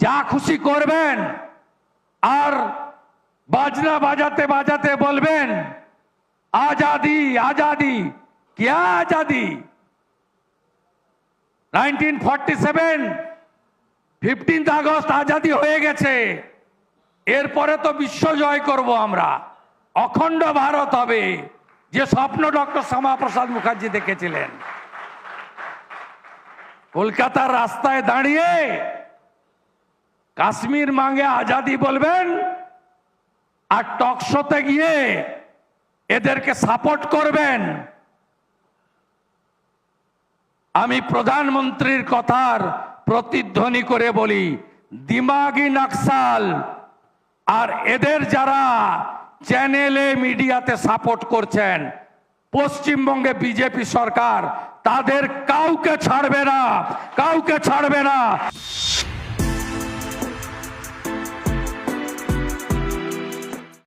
যা খুশি করবেন আর বাজনা বাজাতে বাজাতে বলবেন आजादी आजादी। क्या आजादी? 1947 15 আগস্ট আজাদি হয়ে গেছে। এরপরে তো বিশ্ব জয় করব আমরা, অখণ্ড ভারত হবে, যে স্বপ্ন ডক্টর শ্যামাপ্রসাদ মুখার্জি দেখেছিলেন। কলকাতার রাস্তায় দাঁড়িয়ে কাশ্মীর মাঙ্গে আজাদি বলবেন আর টক শোতে গিয়ে এদেরকে সাপোর্ট করবেন। আমি প্রধানমন্ত্রীর কথার প্রতিধ্বনি করে বলি, দিমাগি নকশাল আর এদের যারা চ্যানেলে মিডিয়াতে সাপোর্ট করছেন, পশ্চিমবঙ্গে বিজেপি সরকার তাদের কাউকে ছাড়বে না, কাউকে ছাড়বে না।